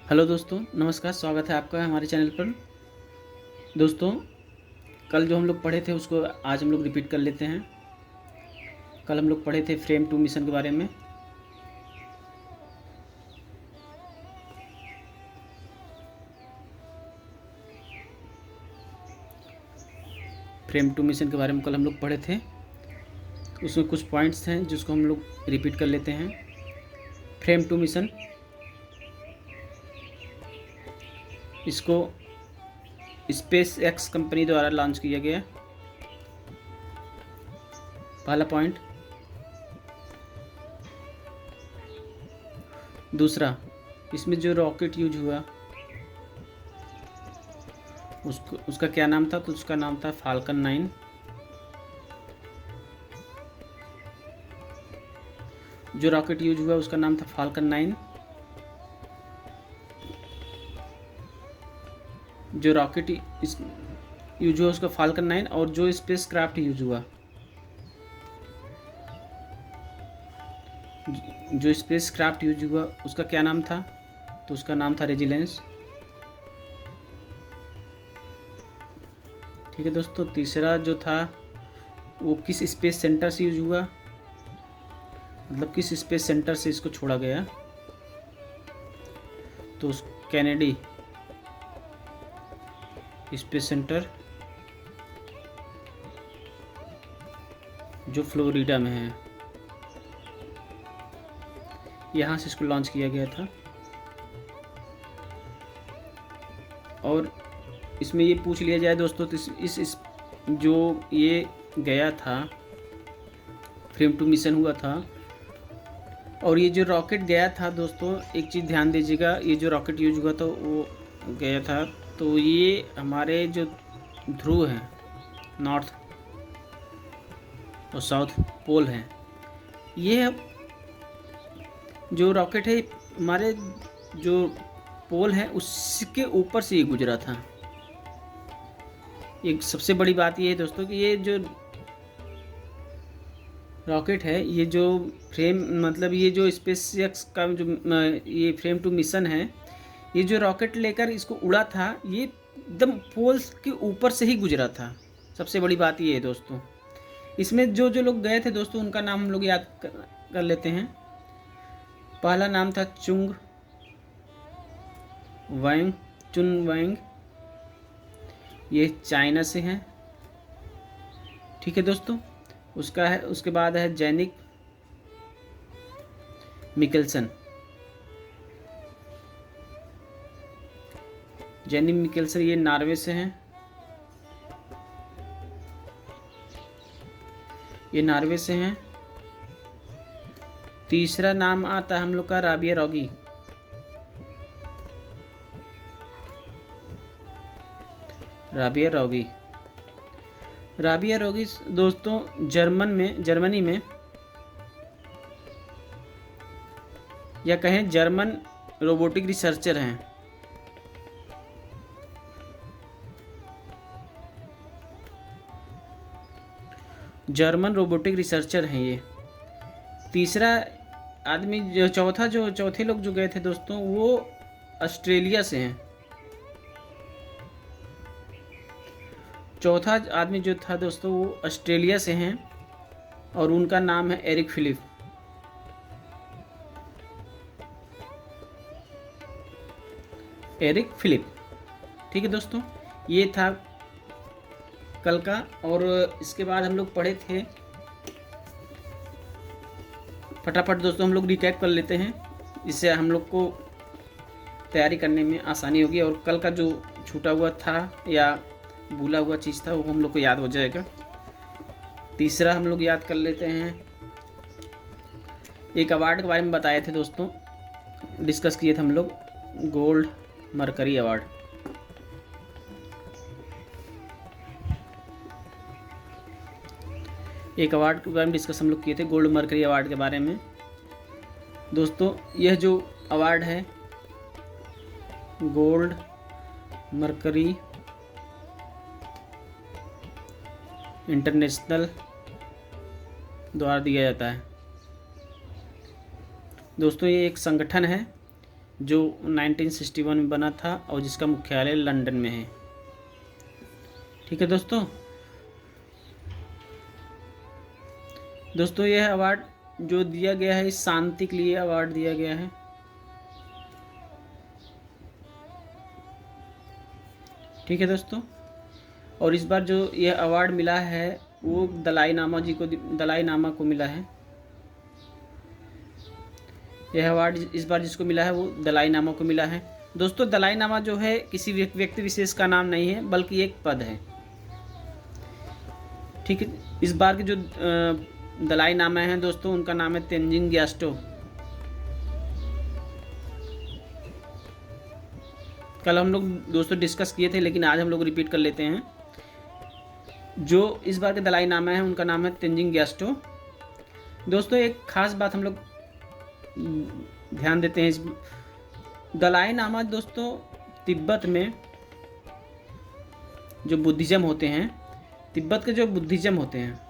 Hello दोस्तों, नमस्कार। स्वागत है आपका हमारे चैनल पर। दोस्तों, कल जो हम लोग पढ़े थे उसको आज हम लोग रिपीट कर लेते हैं। कल हम लोग पढ़े थे फ्रेम 2 मिशन के बारे में। फ्रेम 2 मिशन के बारे में कल हम लोग पढ़े थे। उसमें कुछ पॉइंट्स हैं जिसको हम लोग रिपीट कर लेते हैं। फ्रेम 2 मिशन, इसको स्पेस एक्स कंपनी द्वारा लॉन्च किया गया। पहला पॉइंट। दूसरा, इसमें जो रॉकेट यूज हुआ उसका क्या नाम था? तो उसका नाम था फाल्कन 9। जो रॉकेट यूज हुआ उसका नाम था फाल्कन 9। जो रॉकेट यूज हुआ उसका फाल्कन 9, और जो स्पेस क्राफ्ट यूज हुआ, जो स्पेस क्राफ्ट यूज हुआ उसका क्या नाम था? तो उसका नाम था रेजिलेंस। ठीक है दोस्तों। तीसरा जो था वो किस स्पेस सेंटर से यूज हुआ, मतलब किस स्पेस सेंटर से इसको छोड़ा गया? तो उस कैनेडी स्पेस सेंटर जो फ्लोरिडा में है, यहाँ से इसको लॉन्च किया गया था। और इसमें ये पूछ लिया जाए दोस्तों, तो इस जो ये गया था, फ्रेम 2 मिशन हुआ था, और ये जो रॉकेट गया था दोस्तों, एक चीज़ ध्यान दीजिएगा, ये जो रॉकेट यूज हुआ था वो गया था, तो ये हमारे जो ध्रुव हैं, नॉर्थ और साउथ पोल हैं, ये जो रॉकेट है हमारे जो पोल है उसके ऊपर से ये गुजरा था। एक सबसे बड़ी बात ये है दोस्तों कि ये जो रॉकेट है, ये जो फ्रेम मतलब ये जो स्पेस एक्स का जो ये फ्रेम 2 मिशन है, ये जो रॉकेट लेकर इसको उड़ा था, ये एकदम पोल्स के ऊपर से ही गुजरा था। सबसे बड़ी बात ये है दोस्तों। इसमें जो जो लोग गए थे दोस्तों, उनका नाम हम लोग याद कर लेते हैं। पहला नाम था चुन वांग, ये चाइना से हैं। ठीक है दोस्तों। उसके बाद है जेनिक मिकेल्सन। ये नॉर्वे से हैं। तीसरा नाम आता है हम लोग का राबिया रॉगी। दोस्तों जर्मनी में या कहें जर्मन रोबोटिक रिसर्चर हैं। ये तीसरा आदमी जो चौथे लोग जो गए थे दोस्तों, वो ऑस्ट्रेलिया से हैं। चौथा आदमी जो था दोस्तों वो ऑस्ट्रेलिया से हैं, और उनका नाम है एरिक फिलिप। ठीक है दोस्तों, ये था कल का। और इसके बाद हम लोग पढ़े थे, फटाफट दोस्तों हम लोग रिकैप कर लेते हैं, इससे हम लोग को तैयारी करने में आसानी होगी, और कल का जो छूटा हुआ था या भूला हुआ चीज़ था वो हम लोग को याद हो जाएगा। तीसरा हम लोग याद कर लेते हैं, एक अवार्ड के बारे में बताए थे दोस्तों, डिस्कस किए थे हम लोग, गोल्ड मरकरी अवार्ड। एक अवार्ड के बारे में डिस्कस हम लोग किए थे, गोल्ड मरकरी अवार्ड के बारे में। दोस्तों यह जो अवार्ड है गोल्ड मरकरी इंटरनेशनल द्वारा दिया जाता है। दोस्तों ये एक संगठन है जो 1961 में बना था और जिसका मुख्यालय लंदन में है। ठीक है दोस्तों। दोस्तों यह अवार्ड जो दिया गया है, इस शांति के लिए अवार्ड दिया गया है। ठीक है दोस्तों। और इस बार जो यह अवार्ड मिला है वो दलाई लामा को मिला है। यह अवार्ड इस बार जिसको मिला है वो दलाई लामा को मिला है। दोस्तों दलाई लामा जो है किसी व्यक्ति विशेष का नाम नहीं है, बल्कि एक पद है। ठीक है। इस बार के जो दलाई लामा हैं दोस्तों, उनका नाम है तेंजिन ग्यास्टो। कल हम लोग दोस्तों डिस्कस किए थे, लेकिन आज हम लोग रिपीट कर लेते हैं। जो इस बार के दलाई लामा है उनका नाम है तेंजिन ग्यास्टो। दोस्तों एक खास बात हम लोग ध्यान देते हैं, इस दलाई लामा दोस्तों तिब्बत में जो बुद्धिज्म होते हैं, तिब्बत के जो बुद्धिज्म होते हैं,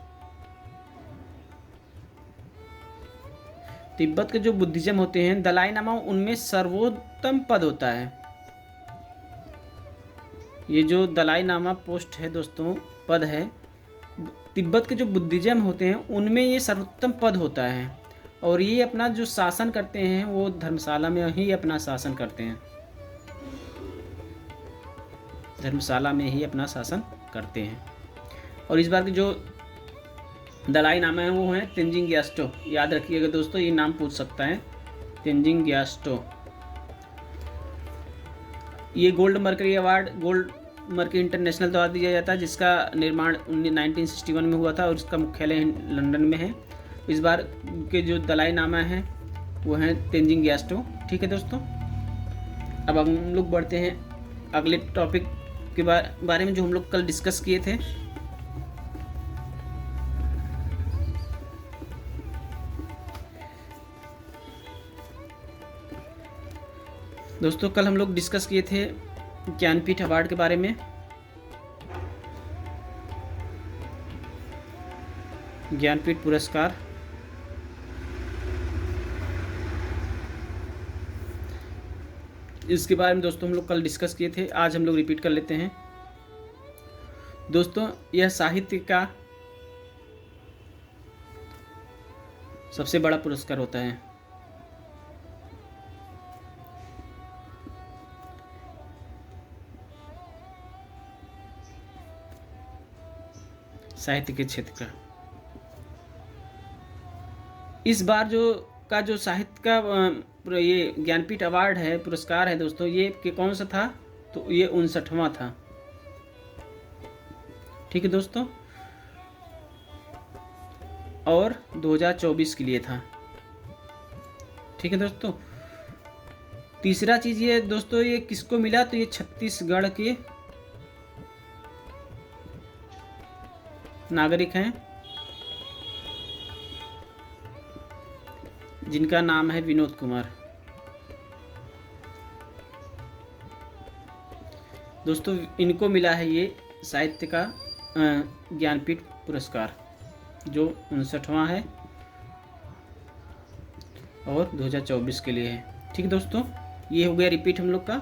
तिब्बत के जो बुद्धिज्म होते हैं, दलाई लामा उनमें सर्वोत्तम पद होता है। ये जो दलाई लामा पोस्ट है दोस्तों, पद है, तिब्बत के जो बुद्धिज्म होते हैं उनमें ये सर्वोत्तम पद होता है। और ये अपना जो शासन करते हैं वो धर्मशाला में ही अपना शासन करते हैं, धर्मशाला में ही अपना शासन करते हैं। और इस बार के जो दलाई लामा है वो हैं तेंजिन ग्यास्टो। याद रखिएगा दोस्तों, ये नाम पूछ सकता है, तेंजिन ग्यास्टो। ये गोल्ड मर्करी इंटरनेशनल द्वारा दिया जाता है, जिसका निर्माण 1961 में हुआ था और इसका मुख्यालय लंदन में है। इस बार के जो दलाई लामा हैं वो हैं तेंजिन ग्यास्टो। ठीक है दोस्तों। अब हम लोग बढ़ते हैं अगले टॉपिक के बारे में जो हम लोग कल डिस्कस किए थे। दोस्तों कल हम लोग डिस्कस किए थे ज्ञानपीठ अवार्ड के बारे में। ज्ञानपीठ पुरस्कार, इसके बारे में दोस्तों हम लोग कल डिस्कस किए थे, आज हम लोग रिपीट कर लेते हैं। दोस्तों यह साहित्य का सबसे बड़ा पुरस्कार होता है। साहित्य के क्षेत्र का इस बार जो साहित्य का ये ज्ञानपीठ अवार्ड है, पुरस्कार है दोस्तों, ये कौन सा था? तो ये 59वां था। ठीक है दोस्तों। और 2024 के लिए था। ठीक है दोस्तों। तीसरा चीज़ ये दोस्तों, ये किसको मिला? तो ये छत्तीसगढ़ के नागरिक हैं जिनका नाम है विनोद कुमार। दोस्तों इनको मिला है ये साहित्य का ज्ञानपीठ पुरस्कार, जो 59वां है और 2024 के लिए है। ठीक है दोस्तों, ये हो गया रिपीट हम लोग का।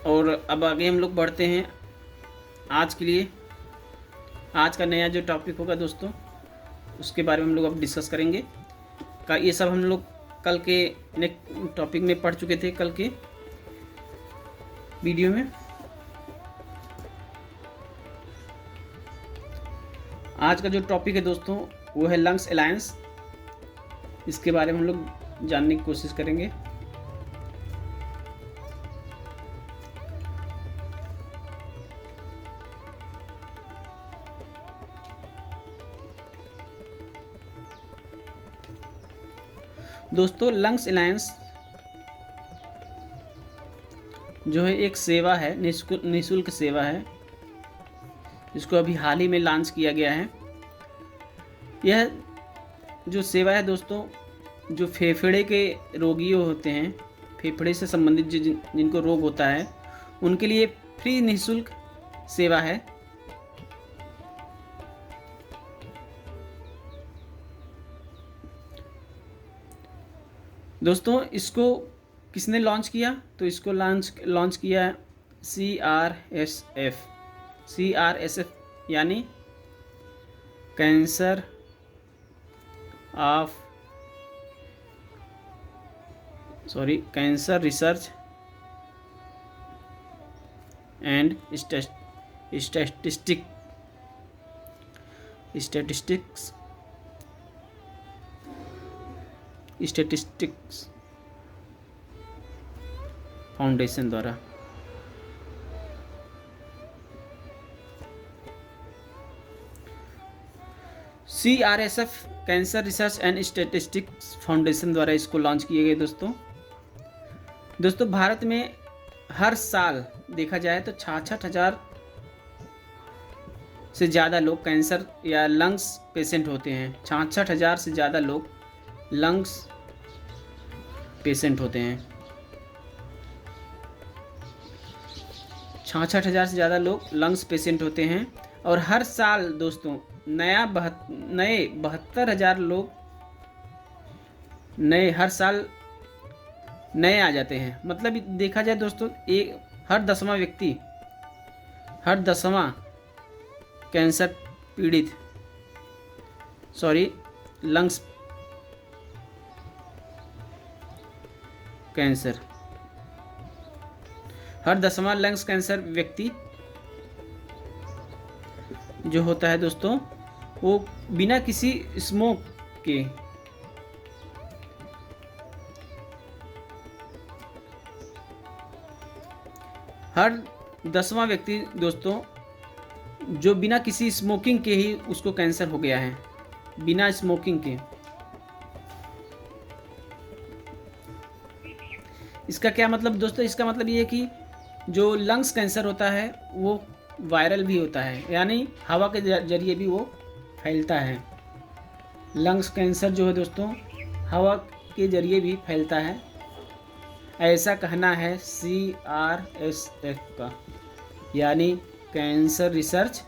और अब आगे हम लोग बढ़ते हैं आज के लिए। आज का नया जो टॉपिक होगा दोस्तों, उसके बारे में हम लोग अब डिस्कस करेंगे। ये सब हम लोग कल के नेक्स्ट टॉपिक में पढ़ चुके थे, कल के वीडियो में। आज का जो टॉपिक है दोस्तों वो है लंग्स अलायंस। इसके बारे में हम लोग जानने की कोशिश करेंगे। दोस्तों लंग्स अलायंस जो है एक सेवा है, निःशुल्क सेवा है, इसको अभी हाल ही में लॉन्च किया गया है। यह जो सेवा है दोस्तों, जो फेफड़े के रोगी होते हैं, फेफड़े से संबंधित जिनको रोग होता है, उनके लिए फ्री निःशुल्क सेवा है। दोस्तों इसको किसने लॉन्च किया? तो इसको लॉन्च किया CRSF। CRSF यानी cancer research and statistics foundation द्वारा। CRSF cancer research and statistics foundation द्वारा इसको लॉन्च किए गए। दोस्तों भारत में हर साल देखा जाए तो 66,000 से ज़्यादा लोग कैंसर या लंग्स पेशेंट होते हैं। 66,000 से ज़्यादा लोग लंग्स पेशेंट होते हैं। 66,000 से ज़्यादा लोग लंग्स पेशेंट होते हैं और हर साल दोस्तों नए 72,000 लोग हर साल नए आ जाते हैं। मतलब देखा जाए दोस्तों हर 10वां व्यक्ति, हर 10वां कैंसर पीड़ित लंग्स कैंसर, हर 10वां लंग्स कैंसर व्यक्ति जो होता है दोस्तों वो बिना किसी स्मोक के हर 10वां व्यक्ति दोस्तों जो बिना किसी स्मोकिंग के ही उसको कैंसर हो गया है, बिना स्मोकिंग के। इसका क्या मतलब दोस्तों? इसका मतलब ये है कि जो लंग्स कैंसर होता है वो वायरल भी होता है, यानी हवा के जरिए भी वो फैलता है। लंग्स कैंसर जो है दोस्तों हवा के जरिए भी फैलता है, ऐसा कहना है CRSF का, यानी cancer research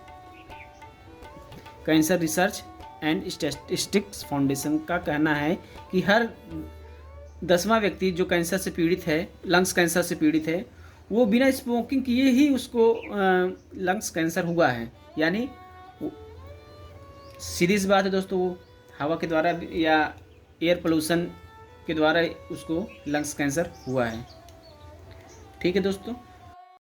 and statistics foundation का कहना है कि हर 10वां व्यक्ति जो कैंसर से पीड़ित है, लंग्स कैंसर से पीड़ित है, वो बिना स्मोकिंग किए ही उसको लंग्स कैंसर हुआ है। यानी सीधी सी बात है दोस्तों, वो हवा के द्वारा या एयर पोल्यूशन के द्वारा उसको लंग्स कैंसर हुआ है। ठीक है दोस्तों।